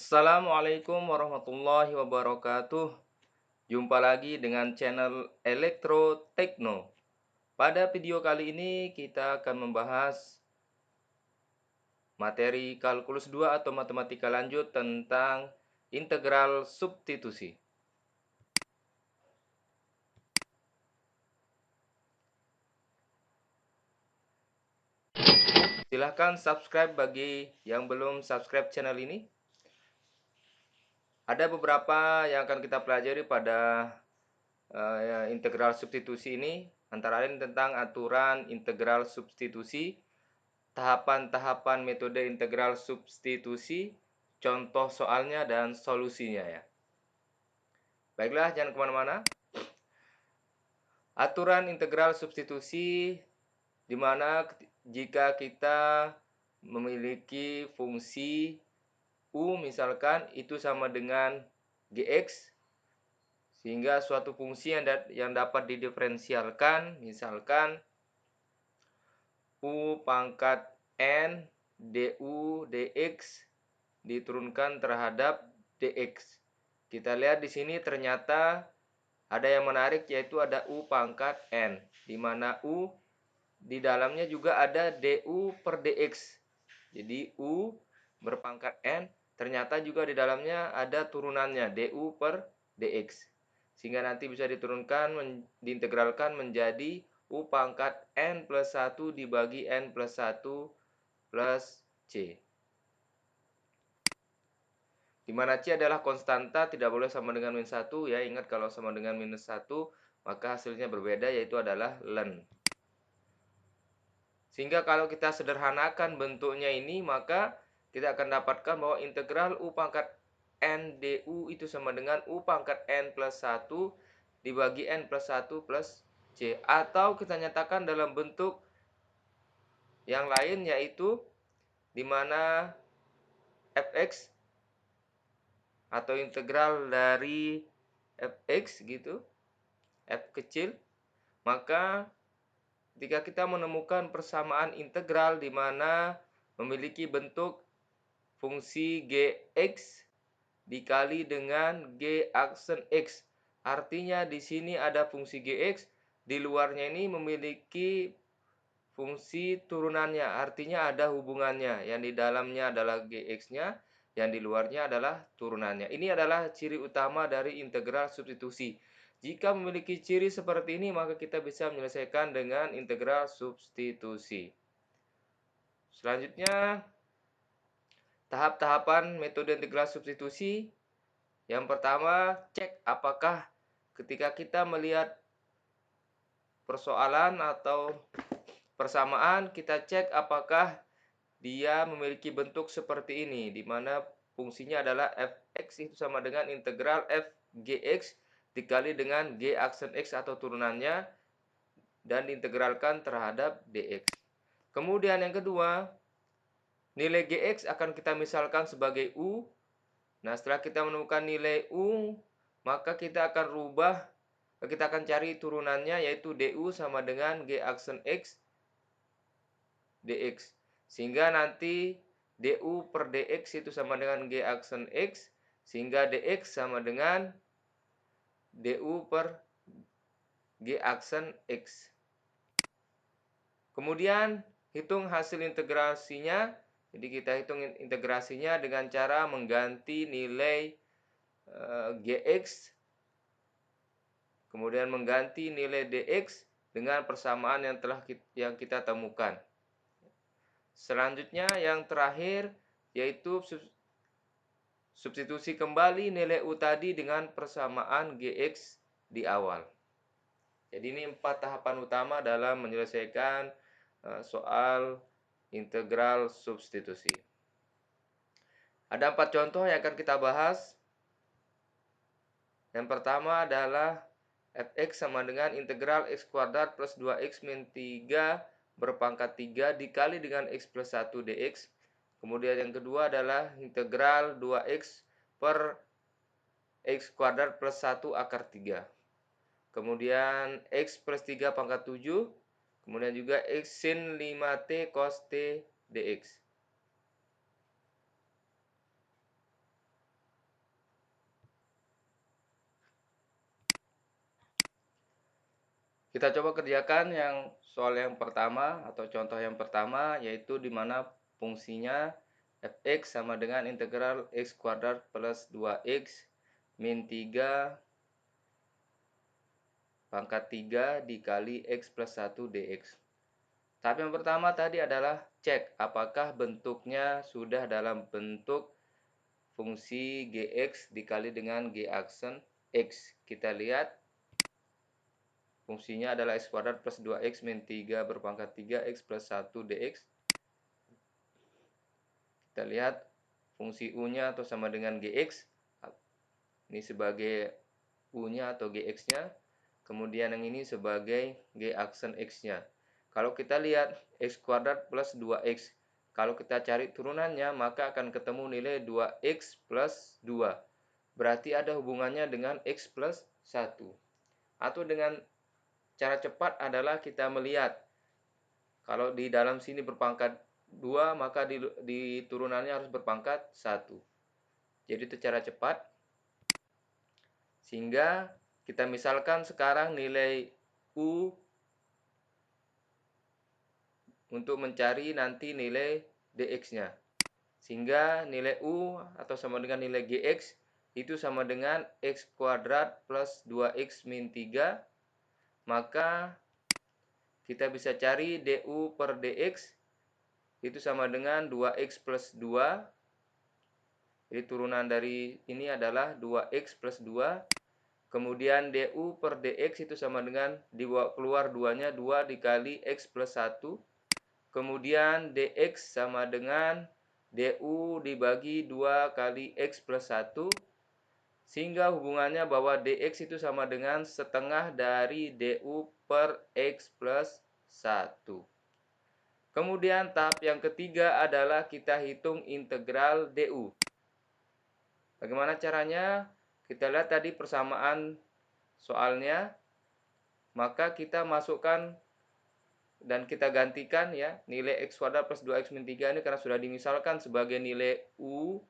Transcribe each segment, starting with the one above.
Assalamualaikum warahmatullahi wabarakatuh. Jumpa lagi dengan channel Elektro Tekno. Pada video kali ini kita akan membahas materi kalkulus 2 atau matematika lanjut tentang integral substitusi. Silahkan subscribe bagi yang belum subscribe channel ini. Ada beberapa yang akan kita pelajari pada integral substitusi ini, antara lain tentang aturan integral substitusi, tahapan-tahapan metode integral substitusi, contoh soalnya, dan solusinya ya. Baiklah, jangan kemana-mana. Aturan integral substitusi di mana jika kita memiliki fungsi U misalkan itu sama dengan Gx, sehingga suatu fungsi yang dapat didiferensialkan misalkan U pangkat N du dx diturunkan terhadap dx. Kita lihat di sini ternyata ada yang menarik, yaitu ada U pangkat N, di mana U di dalamnya juga ada du per dx. Jadi U berpangkat N ternyata juga di dalamnya ada turunannya du per dx. Sehingga nanti bisa diturunkan, diintegralkan menjadi U pangkat N plus 1 dibagi N plus 1 plus C. Di mana C adalah konstanta, tidak boleh sama dengan min 1 ya. Ingat, kalau sama dengan minus 1 maka hasilnya berbeda, yaitu adalah ln. Sehingga kalau kita sederhanakan bentuknya ini, maka kita akan dapatkan bahwa integral U pangkat N du itu sama dengan U pangkat N plus 1 dibagi N plus 1 plus C. Atau kita nyatakan dalam bentuk yang lain, yaitu di mana fx atau integral dari fx gitu, f kecil, maka ketika kita menemukan persamaan integral di mana memiliki bentuk fungsi gx dikali dengan g aksen x, artinya di sini ada fungsi gx, di luarnya ini memiliki fungsi turunannya, artinya ada hubungannya, yang di dalamnya adalah gx-nya, yang di luarnya adalah turunannya. Ini adalah ciri utama dari integral substitusi. Jika memiliki ciri seperti ini, maka kita bisa menyelesaikan dengan integral substitusi. Selanjutnya, tahap-tahapan metode integral substitusi. Yang pertama, cek apakah ketika kita melihat persoalan atau persamaan, kita cek apakah dia memiliki bentuk seperti ini, di mana fungsinya adalah fx itu sama dengan integral f gx dikali dengan g aksen x atau turunannya dan diintegralkan terhadap dx. Kemudian yang kedua, nilai gx akan kita misalkan sebagai u. Nah, setelah kita menemukan nilai u, maka kita akan cari turunannya, yaitu du sama dengan g aksen x dx. Sehingga nanti du per dx itu sama dengan g aksen x, sehingga dx sama dengan du per g aksen x. Kemudian hitung hasil integrasinya. Jadi kita hitung integrasinya dengan cara mengganti nilai gx, kemudian mengganti nilai dx dengan persamaan yang kita temukan. Selanjutnya yang terakhir, yaitu substitusi kembali nilai u tadi dengan persamaan gx di awal. Jadi ini 4 tahapan utama dalam menyelesaikan soal integral substitusi. Ada 4 contoh yang akan kita bahas. Yang pertama adalah fx sama dengan integral x kuadrat plus 2x min 3 berpangkat 3 dikali dengan x plus 1 dx. Kemudian yang kedua adalah integral 2x per x kuadrat plus 1 akar 3. Kemudian x plus 3 pangkat 7. Kemudian juga x sin 5t cos t dx. Kita coba kerjakan yang soal yang pertama atau contoh yang pertama, yaitu di mana fungsinya fx sama dengan integral x kuadrat plus 2x min 3 pangkat 3 dikali x plus 1 dx. Tahap yang pertama tadi adalah cek apakah bentuknya sudah dalam bentuk fungsi gx dikali dengan g aksen x. Kita lihat fungsinya adalah x kuadrat plus 2x min 3 berpangkat 3x plus 1 dx. Kita lihat fungsi u-nya atau sama dengan gx. Ini sebagai u-nya atau gx-nya. Kemudian yang ini sebagai g aksen x-nya. Kalau kita lihat x kuadrat plus 2x. Kalau kita cari turunannya maka akan ketemu nilai 2x plus 2. Berarti ada hubungannya dengan x plus 1. Atau dengan cara cepat adalah kita melihat kalau di dalam sini berpangkat 2 maka di turunannya harus berpangkat 1. Jadi itu cara cepat. Sehingga kita misalkan sekarang nilai U untuk mencari nanti nilai dx-nya. Sehingga nilai U atau sama dengan nilai gx itu sama dengan x kuadrat plus 2x min 3. Maka kita bisa cari du per dx itu sama dengan 2x plus 2. Jadi turunan dari ini adalah 2x plus 2. Kemudian du per dx itu sama dengan dibawa keluar 2-nya 2 dikali x plus 1. Kemudian dx sama dengan du dibagi 2 kali x plus 1. Sehingga hubungannya bahwa dx itu sama dengan setengah dari du per x plus 1. Kemudian tahap yang ketiga adalah kita hitung integral du. Bagaimana caranya? Kita lihat tadi persamaan soalnya. Maka kita masukkan dan kita gantikan ya nilai x kuadrat plus 2x min 3 ini karena sudah dimisalkan sebagai nilai u.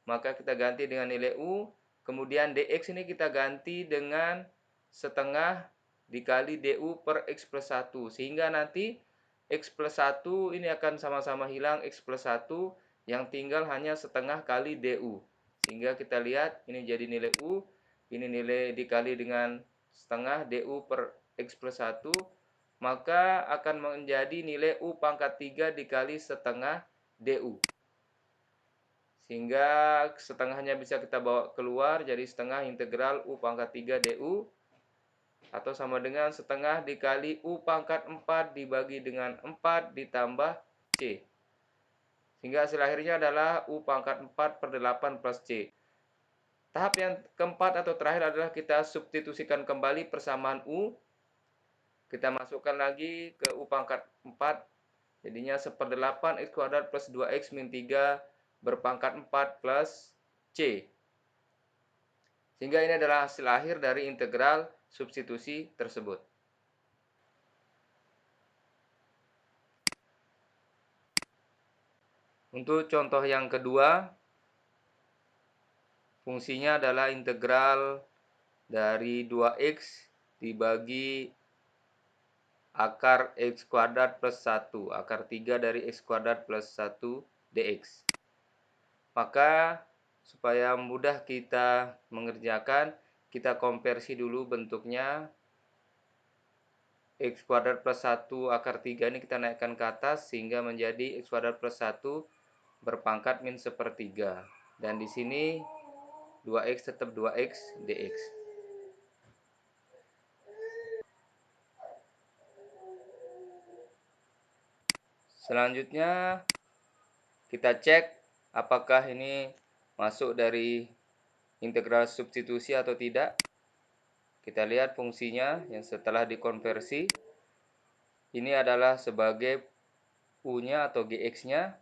Maka kita ganti dengan nilai u. Kemudian dx ini kita ganti dengan setengah dikali du per x plus 1. Sehingga nanti x plus 1 ini akan sama-sama hilang x plus 1. Yang tinggal hanya setengah kali du. Sehingga kita lihat ini jadi nilai u. Ini nilai dikali dengan setengah du per x plus 1. Maka akan menjadi nilai u pangkat 3 dikali setengah du. Sehingga setengahnya bisa kita bawa keluar jadi setengah integral u pangkat 3 du. Atau sama dengan setengah dikali u pangkat 4 dibagi dengan 4 ditambah c. Sehingga hasil akhirnya adalah u pangkat 4 per 8 plus c. Tahap yang keempat atau terakhir adalah kita substitusikan kembali persamaan u. Kita masukkan lagi ke u pangkat 4. Jadinya 1/8 x kuadrat plus 2x min 3 berpangkat 4 plus c. Sehingga ini adalah hasil akhir dari integral substitusi tersebut. Untuk contoh yang kedua, fungsinya adalah integral dari 2x dibagi akar x kuadrat plus 1, akar 3 dari x kuadrat plus 1 dx. Maka supaya mudah kita mengerjakan, kita konversi dulu bentuknya. X kuadrat plus 1 akar 3 ini kita naikkan ke atas sehingga menjadi x kuadrat plus 1 berpangkat min 1/3. Dan di sini 2x tetap 2x dx. Selanjutnya kita cek apakah ini masuk dari integral substitusi atau tidak. Kita lihat fungsinya yang setelah dikonversi. Ini adalah sebagai u-nya atau gx-nya.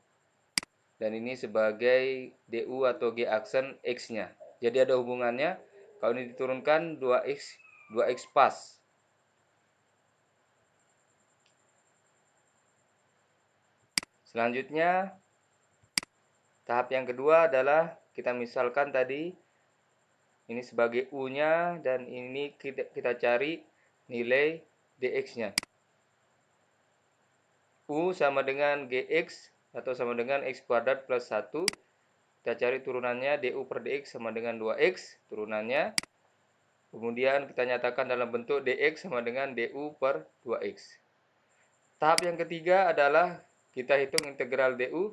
Dan ini sebagai du atau g aksen x-nya. Jadi ada hubungannya. Kalau ini diturunkan 2x pas. Selanjutnya tahap yang kedua adalah kita misalkan tadi ini sebagai u-nya dan ini kita cari nilai dx-nya. U sama dengan gx atau sama dengan x kuadrat plus 1. Kita cari turunannya, du per dx sama dengan 2x turunannya. Kemudian kita nyatakan dalam bentuk dx sama dengan du per 2x. Tahap yang ketiga adalah kita hitung integral du.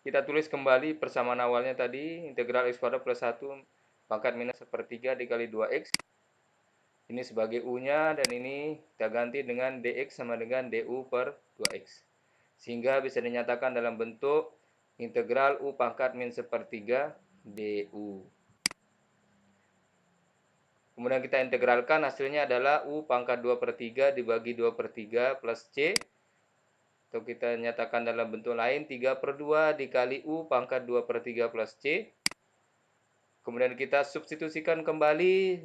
Kita tulis kembali persamaan awalnya tadi, integral x kuadrat plus 1 pangkat minus 1/3 dikali 2x. Ini sebagai u-nya dan ini kita ganti dengan dx sama dengan du per 2x. Sehingga bisa dinyatakan dalam bentuk integral u pangkat min 1/3 du. Kemudian kita integralkan, hasilnya adalah u pangkat 2/3 dibagi 2/3 plus c. Atau kita nyatakan dalam bentuk lain 3/2 dikali u pangkat 2/3 plus c. Kemudian kita substitusikan kembali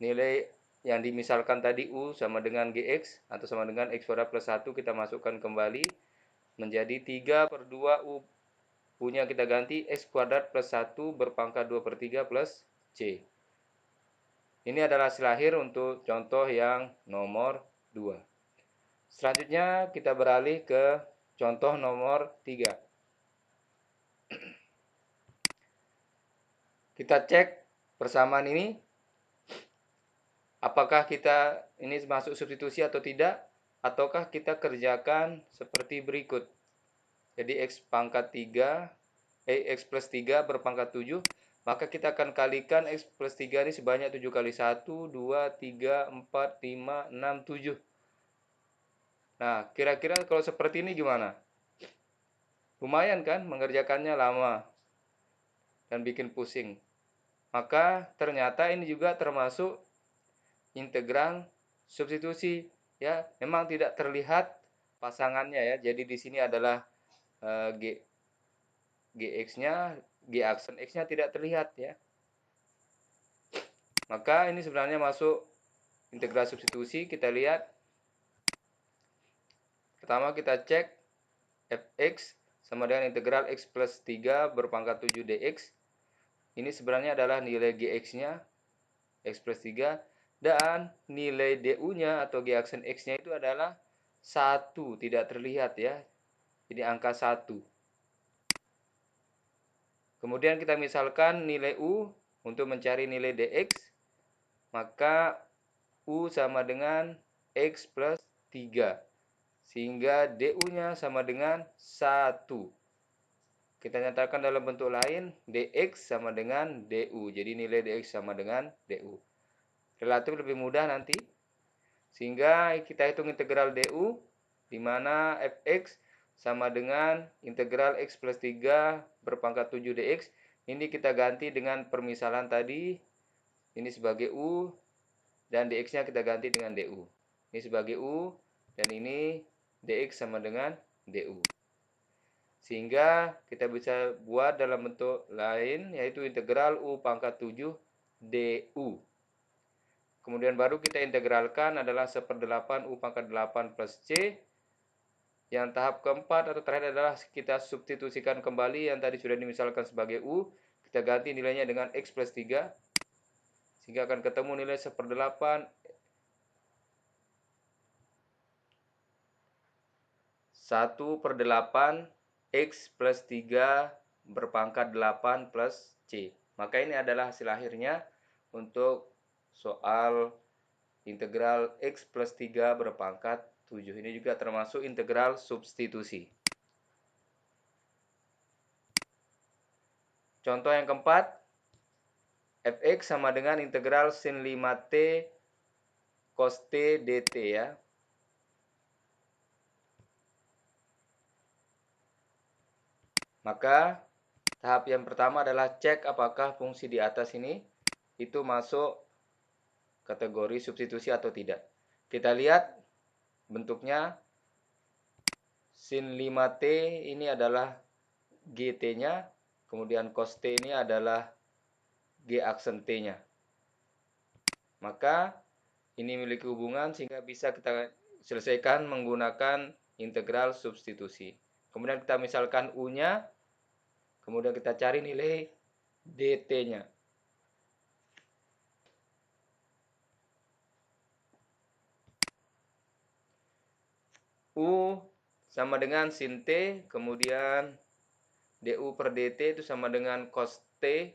nilai yang dimisalkan tadi u sama dengan gx atau sama dengan x kuadrat plus 1 kita masukkan kembali menjadi 3/2 u. U-nya kita ganti x kuadrat plus 1 berpangkat 2/3 plus c. Ini adalah hasil akhir untuk contoh yang nomor 2. Selanjutnya kita beralih ke contoh nomor 3. Kita cek persamaan ini apakah kita ini masuk substitusi atau tidak, ataukah kita kerjakan seperti berikut. Jadi x plus 3 berpangkat 7, maka kita akan kalikan x plus 3 ini sebanyak 7 kali 1, 2, 3, 4, 5, 6, 7. Nah, kira-kira kalau seperti ini gimana? Lumayan kan, mengerjakannya lama dan bikin pusing. Maka ternyata ini juga termasuk integral substitusi, ya. Memang tidak terlihat pasangannya ya. Jadi di sini adalah gx-nya, g aksen x-nya tidak terlihat ya. Maka ini sebenarnya masuk integral substitusi. Kita lihat. Pertama kita cek fx sama dengan integral x plus 3 berpangkat 7 dx. Ini sebenarnya adalah nilai gx-nya, x plus 3. Dan nilai du-nya atau g aksen x-nya itu adalah 1, tidak terlihat ya. Jadi angka 1. Kemudian kita misalkan nilai u untuk mencari nilai dx. Maka u sama dengan x plus 3. Sehingga du-nya sama dengan 1. Kita nyatakan dalam bentuk lain, dx sama dengan du. Jadi nilai dx sama dengan du. Relatif lebih mudah nanti. Sehingga kita hitung integral du, di mana fx sama dengan integral x plus 3 berpangkat 7 dx. Ini kita ganti dengan permisalan tadi. Ini sebagai u, dan dx-nya kita ganti dengan du. Ini sebagai u, dan ini dx sama dengan du. Sehingga kita bisa buat dalam bentuk lain, yaitu integral u pangkat 7 du. Kemudian baru kita integralkan adalah 1/8 u pangkat 8 plus c. Yang tahap keempat atau terakhir adalah kita substitusikan kembali yang tadi sudah dimisalkan sebagai u. Kita ganti nilainya dengan x plus 3. Sehingga akan ketemu nilai 1/8 x plus 3 berpangkat 8 plus c. Maka ini adalah hasil akhirnya untuk soal integral x plus 3 berpangkat 7. Ini juga termasuk integral substitusi. Contoh yang keempat, fx sama dengan integral sin 5t cos t dt ya. Maka tahap yang pertama adalah cek apakah fungsi di atas ini itu masuk kategori substitusi atau tidak. Kita lihat bentuknya, sin 5t ini adalah gt-nya, kemudian cos t ini adalah g aksen t-nya. Maka ini memiliki hubungan sehingga bisa kita selesaikan menggunakan integral substitusi. Kemudian kita misalkan u-nya, kemudian kita cari nilai dt-nya. U sama dengan sin T, kemudian DU per DT itu sama dengan cos T,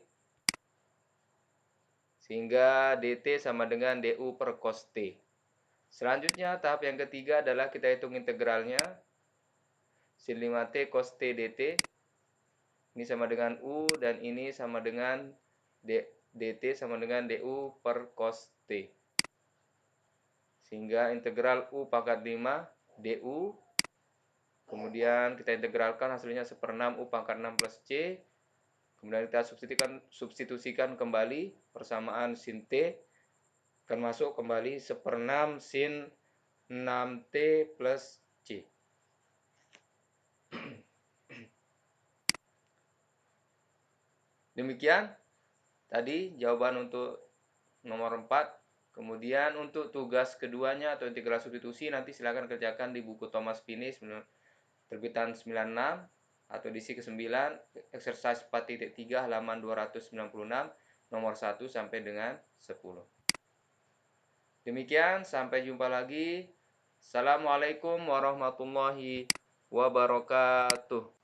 sehingga DT sama dengan DU per cos T. Selanjutnya, tahap yang ketiga adalah kita hitung integralnya. Sin 5T cos T DT. Ini sama dengan U, dan ini sama dengan DT sama dengan DU per cos T. Sehingga integral U pangkat 5 DU, kemudian kita integralkan hasilnya 1/6 U pangkat 6 plus C. Kemudian kita substitusikan kembali persamaan sin T, akan masuk kembali 1/6 sin 6T plus C. Demikian tadi jawaban untuk nomor 4. Kemudian untuk tugas keduanya atau integral substitusi nanti silakan kerjakan di buku Thomas Finis terbitan 96 atau edisi ke-9 exercise 4.3 halaman 296 nomor 1 sampai dengan 10. Demikian, sampai jumpa lagi. Assalamualaikum warahmatullahi wabarakatuh.